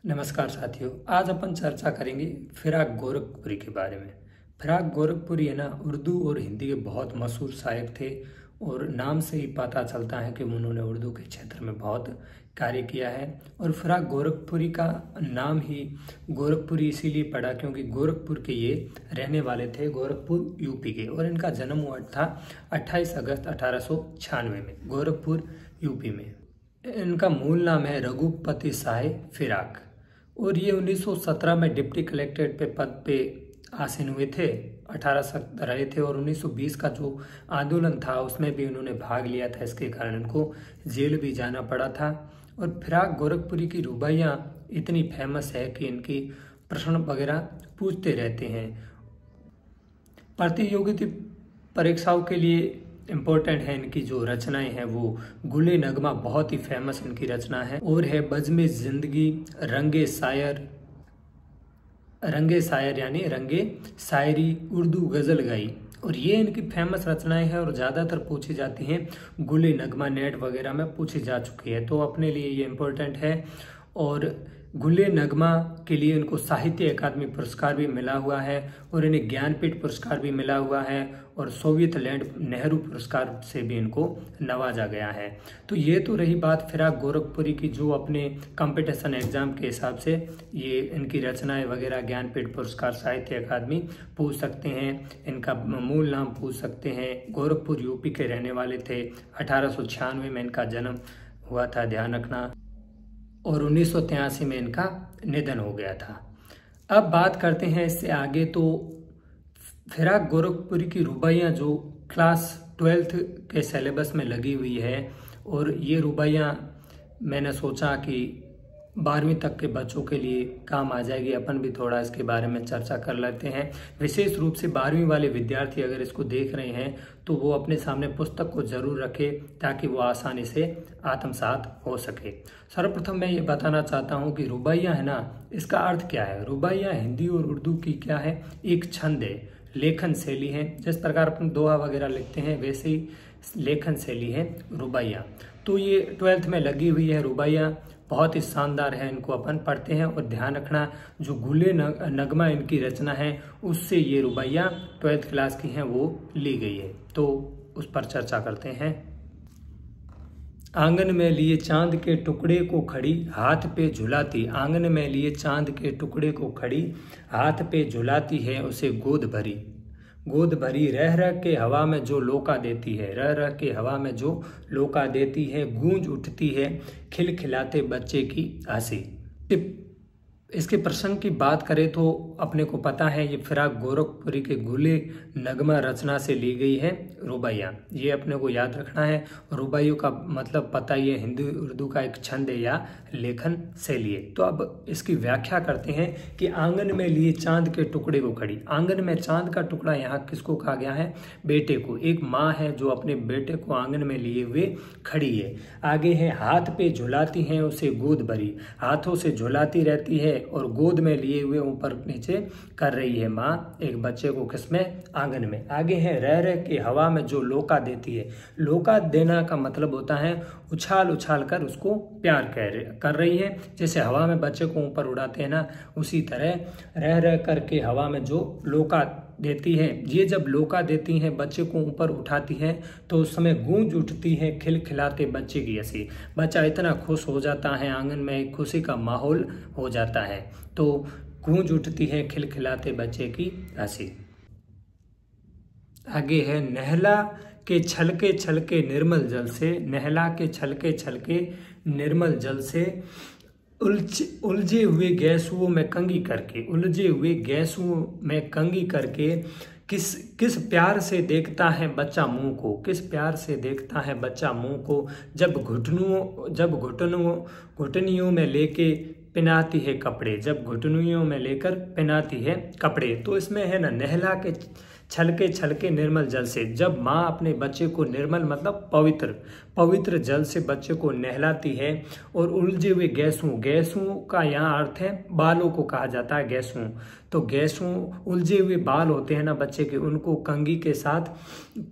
नमस्कार साथियों, आज अपन चर्चा करेंगे फिराक गोरखपुरी के बारे में। फिराक गोरखपुरी है ना, उर्दू और हिंदी के बहुत मशहूर शायर थे और नाम से ही पता चलता है कि उन्होंने उर्दू के क्षेत्र में बहुत कार्य किया है। और फिराक गोरखपुरी का नाम ही गोरखपुरी इसीलिए पड़ा क्योंकि गोरखपुर के ये रहने वाले थे, गोरखपुर यूपी के, और इनका जन्म हुआ था 28 अगस्त 1896 में गोरखपुर यूपी में। इनका मूल नाम है रघुपति शाह फिराक और ये 1917 में डिप्टी कलेक्ट्रेट पे पद पे आसीन हुए थे, 18 तक रहे थे। और 1920 का जो आंदोलन था उसमें भी उन्होंने भाग लिया था, इसके कारण इनको जेल भी जाना पड़ा था। और फिराक गोरखपुरी की रुबाइयाँ इतनी फेमस है कि इनकी प्रश्न वगैरह पूछते रहते हैं। प्रतियोगिता परीक्षाओं के लिए इम्पोर्टेंट है इनकी जो रचनाएं हैं, वो गुले नगमा बहुत ही फेमस इनकी रचना है, और है बज़्म जिंदगी, रंगे शायर यानी रंगे शायरी, उर्दू गज़ल गाई। और ये इनकी फेमस रचनाएं हैं और ज़्यादातर पूछी जाती हैं, गुले नगमा नेट वगैरह में पूछी जा चुकी है, तो अपने लिए ये इम्पोर्टेंट है। और गुले नगमा के लिए इनको साहित्य अकादमी पुरस्कार भी मिला हुआ है और इन्हें ज्ञानपीठ पुरस्कार भी मिला हुआ है और सोवियत लैंड नेहरू पुरस्कार से भी इनको नवाजा गया है। तो ये तो रही बात फिराक गोरखपुरी की, जो अपने कंपटीशन एग्जाम के हिसाब से ये इनकी रचनाएं वगैरह ज्ञानपीठ पुरस्कार, साहित्य अकादमी पूछ सकते हैं, इनका मूल नाम पूछ सकते हैं। गोरखपुर यूपी के रहने वाले थे, 1896 में इनका जन्म हुआ था, ध्यान रखना, और 1983 में इनका निधन हो गया था। अब बात करते हैं इससे आगे। तो फिराक गोरखपुरी की रुबाइयाँ जो क्लास 12th के सिलेबस में लगी हुई है, और ये रुबाइयाँ मैंने सोचा कि 12वीं तक के बच्चों के लिए काम आ जाएगी। अपन भी थोड़ा इसके बारे में चर्चा कर लेते हैं। विशेष रूप से 12वीं वाले विद्यार्थी अगर इसको देख रहे हैं तो वो अपने सामने पुस्तक को जरूर रखे ताकि वो आसानी से आत्मसात हो सके। सर्वप्रथम मैं ये बताना चाहता हूँ कि रुबाइयाँ है ना, इसका अर्थ क्या है। रुबाइयाँ हिंदी और उर्दू की क्या है, एक छंद है, लेखन शैली है। जिस प्रकार अपन दोहा वगैरह लिखते हैं वैसे ही लेखन शैली है रुबाइयाँ। तो ये 12th में लगी हुई है रुबाइयाँ, बहुत ही शानदार है, इनको अपन पढ़ते हैं। और ध्यान रखना, जो गुले नगमा इनकी रचना है उससे ये रुबाइयाँ 12th क्लास की हैं वो ली गई है, तो उस पर चर्चा करते हैं। आंगन में लिए चांद के टुकड़े को खड़ी हाथ पे झुलाती, आंगन में लिए चांद के टुकड़े को खड़ी हाथ पे झुलाती है उसे गोद भरी रह रह के हवा में जो लोका देती है, रह रह के हवा में जो लोका देती है, गूंज उठती है खिलखिलाते बच्चे की हंसी। इसके प्रसंग की बात करें तो अपने को पता है ये फिराक गोरखपुरी के गुले नगमा रचना से ली गई है रुबाइयाँ, ये अपने को याद रखना है। रुबाइयों का मतलब पता ही है, हिंदी उर्दू का एक छंद है या लेखन शैली है। तो अब इसकी व्याख्या करते हैं कि आंगन में लिए चांद के टुकड़े को खड़ी। आंगन में चांद का टुकड़ा यहाँ किसको कहा गया है, बेटे को। एक माँ है जो अपने बेटे को आंगन में लिए हुए खड़ी है। आगे है हाथ पे झुलाती है उसे गोद भरी, हाथों से झुलाती रहती है और गोद में लिए हुए ऊपर नीचे कर रही है माँ एक बच्चे को, किसमें, आंगन में। आगे है रह रह के हवा में जो लोका देती है। लोका देना का मतलब होता है उछाल उछाल कर उसको प्यार कर रही है, जैसे हवा में बच्चे को ऊपर उड़ाते हैं ना, उसी तरह रह रह करके हवा में जो लोका देती है। ये जब लोका देती हैं, बच्चे को ऊपर उठाती हैं, तो उस समय गूंज उठती है खिलखिलाते बच्चे की हंसी। बच्चा इतना खुश हो जाता है, आंगन में एक खुशी का माहौल हो जाता है, तो गूंज उठती है खिलखिलाते बच्चे की हंसी। आगे है नहला के छलके छलके निर्मल जल से, नहला के छलके छलके निर्मल जल से उलझे हुए गैसुओं में कंघी करके, उलझे हुए गैसुओं में कंघी करके किस प्यार से देखता है बच्चा मुंह को, किस प्यार से देखता है बच्चा मुंह को, जब घुटनियों में लेके पहनाती है कपड़े, जब घुटनियों में लेकर पहनाती है कपड़े। तो इसमें है ना, नहला के छलके छलके निर्मल जल से, जब माँ अपने बच्चे को, निर्मल मतलब पवित्र जल से बच्चे को नहलाती है। और उलझे हुए गैसों का यहाँ अर्थ है बालों को कहा जाता है गैसों। तो गैसों, उलझे हुए बाल होते हैं ना बच्चे के, उनको कंघी के साथ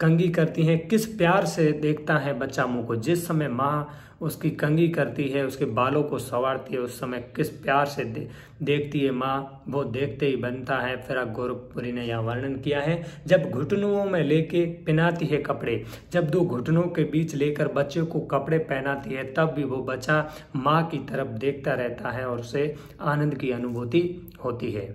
कंघी करती हैं। किस प्यार से देखता है बच्चा मुँह को, जिस समय माँ उसकी कंघी करती है, उसके बालों को संवारती है, उस समय किस प्यार से देखती है माँ, वो देखते ही बनता है। फिराक गोरखपुरी ने यहाँ वर्णन किया है। जब घुटनों में लेके पहनाती है कपड़े, जब दो घुटनों के बीच लेकर बच्चे को कपड़े पहनाती है, तब भी वो बच्चा माँ की तरफ देखता रहता है और उसे आनंद की अनुभूति होती है।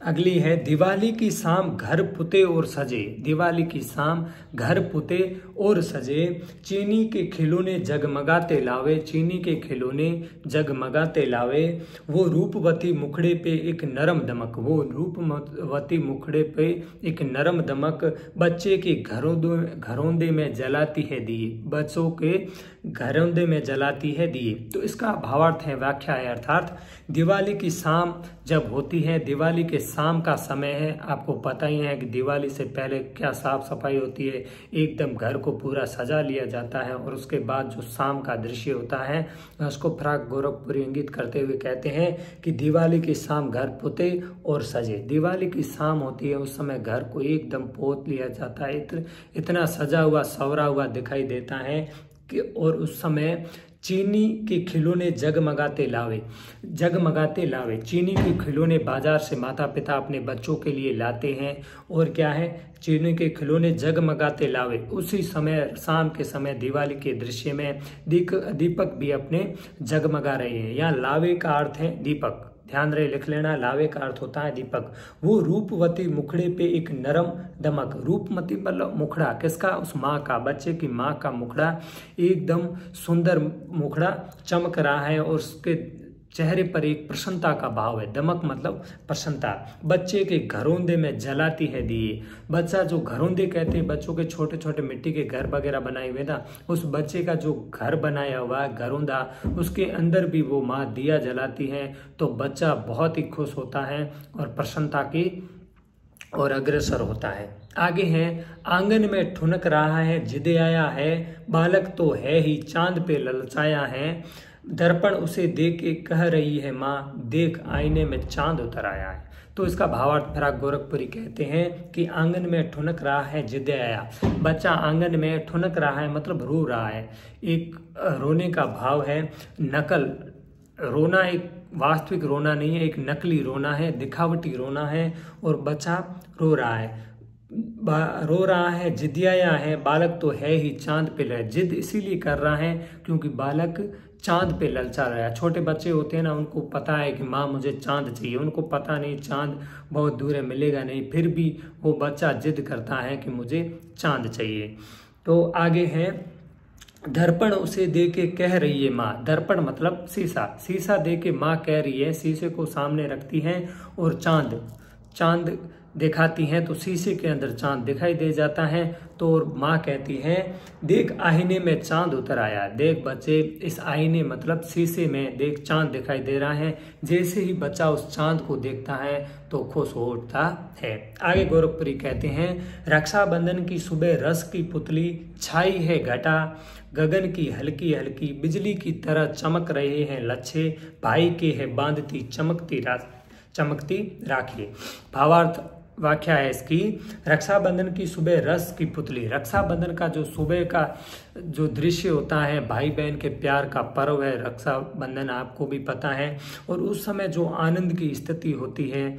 अगली है, दिवाली की शाम घर पुते और सजे। दिवाली की शाम घर पुते और सजे, चीनी के खिलौने जगमगाते लावे। चीनी के खिलौने जगमगाते लावे, वो रूपवती मुखड़े पे एक नरम दमक। वो रूपवती मुखड़े पे एक नरम दमक, बच्चे के घरौंदे में जलाती है दिए। बच्चों के घरौंदे में जलाती है दिए। तो इसका भावार्थ है, व्याख्या है, अर्थात दिवाली की शाम जब होती है, दिवाली के शाम का समय है, आपको पता ही है कि दिवाली से पहले क्या साफ सफाई होती है, एकदम घर को पूरा सजा लिया जाता है और उसके बाद जो शाम का दृश्य होता है उसको फिराक गोरखपुरी इंगित करते हुए कहते हैं कि दिवाली की शाम घर पुते और सजे। दिवाली की शाम होती है, उस समय घर को एकदम पोत लिया जाता है, इतना सजा हुआ संवरा हुआ दिखाई देता है कि, और उस समय चीनी के खिलौने जगमगाते लावे। जगमगाते लावे, चीनी के खिलौने बाजार से माता पिता अपने बच्चों के लिए लाते हैं। और क्या है, चीनी के खिलौने जगमगाते लावे। उसी समय शाम के समय दिवाली के दृश्य में दीपक भी अपने जगमगा रहे हैं। यहाँ लावे का अर्थ है दीपक, ध्यान रहे, लिख लेना। लावे का अर्थ होता है दीपक। वो रूपवती मुखड़े पे एक नरम दमक। रूपमती मतलब मुखड़ा किसका, उस माँ का, बच्चे की माँ का मुखड़ा, एकदम सुंदर मुखड़ा चमक रहा है और उसके चेहरे पर एक प्रसन्नता का भाव है। दमक मतलब प्रसन्नता। बच्चे के घरौंदे में जलाती है दिए। बच्चा, जो घरौंदे कहते हैं बच्चों के छोटे छोटे मिट्टी के घर वगैरह बनाए हुए ना, उस बच्चे का जो घर बनाया हुआ है घरौंदा, उसके अंदर भी वो माँ दिया जलाती है, तो बच्चा बहुत ही खुश होता है और प्रसन्नता की और अग्रसर होता है। आगे है, आंगन में ठुनक रहा है जिद आया है, बालक तो है ही चांद पे ललचाया है। दर्पण उसे देख के कह रही है माँ, देख आईने में चांद उतर आया है। तो इसका भावार्थ फिराक गोरखपुरी कहते हैं कि आंगन में ठुनक रहा है जिद आया। बच्चा आंगन में ठुनक रहा है मतलब रो रहा है, एक रोने का भाव है। नकल रोना एक वास्तविक रोना नहीं है, एक नकली रोना है, दिखावटी रोना है, और बच्चा रो रहा है। रो रहा है, जिदियाया है, बालक तो है ही चांद पे लल। जिद इसीलिए कर रहा है क्योंकि बालक चांद पे ललचा रहा है। छोटे बच्चे होते हैं ना, उनको पता है कि माँ मुझे चांद चाहिए, उनको पता नहीं चांद बहुत दूर है, मिलेगा नहीं, फिर भी वो बच्चा जिद करता है कि मुझे चांद चाहिए। तो आगे है, दर्पण उसे दे के कह रही है माँ। दर्पण मतलब शीशा, शीशा दे के माँ कह रही है, शीशे को सामने रखती है और चांद दिखाती हैं, तो शीशे के अंदर चांद दिखाई दे जाता है। तो माँ कहती है, देख आईने में चांद उतर आया। देख बच्चे, इस आईने मतलब शीशे में देख चांद दिखाई दे रहा है। जैसे ही बच्चा उस चांद को देखता है तो खुश हो उठता है। आगे गोरखपुरी कहते हैं, रक्षाबंधन की सुबह रस की पुतली छाई है घटा, गगन की हल्की हल्की बिजली की तरह चमक रहे हैं लच्छे, भाई के है बांधती चमकती राखी। भावार्थ व्याख्या है इसकी, रक्षाबंधन की सुबह रस की पुतली। रक्षाबंधन का जो सुबह का जो दृश्य होता है, भाई बहन के प्यार का पर्व है रक्षाबंधन, आपको भी पता है। और उस समय जो आनंद की स्थिति होती है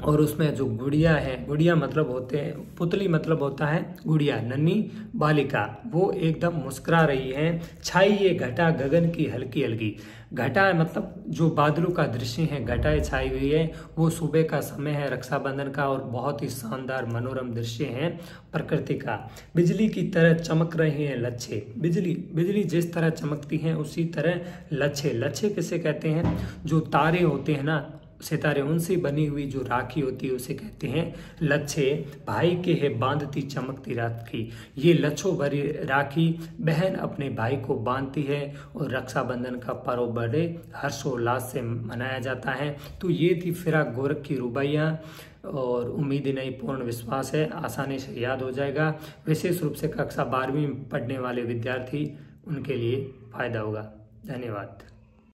और उसमें जो गुड़िया है, गुड़िया मतलब होते हैं, पुतली मतलब होता है गुड़िया, नन्ही बालिका, वो एकदम मुस्कुरा रही है। छाई ये घटा गगन की हल्की हल्की। घटा मतलब जो बादलों का दृश्य है, घटाएं छाई हुई है, वो सुबह का समय है रक्षाबंधन का और बहुत ही शानदार मनोरम दृश्य है प्रकृति का। बिजली की तरह चमक रहे हैं लच्छे। बिजली जिस तरह चमकती है उसी तरह लच्छे किसे कहते हैं, जो तारे होते हैं ना, सितारे, उनसे बनी हुई जो राखी होती है उसे कहते हैं लच्छे। भाई के है बांधती चमकती राखी। ये लच्छों भरी राखी बहन अपने भाई को बांधती है और रक्षाबंधन का पर्व बड़े हर्षोल्लास से मनाया जाता है। तो ये थी फिराक गोरख की रुबाइयाँ और उम्मीद नहीं पूर्ण विश्वास है आसानी से याद हो जाएगा। विशेष रूप से कक्षा 12वीं में पढ़ने वाले विद्यार्थी, उनके लिए फायदा होगा। धन्यवाद।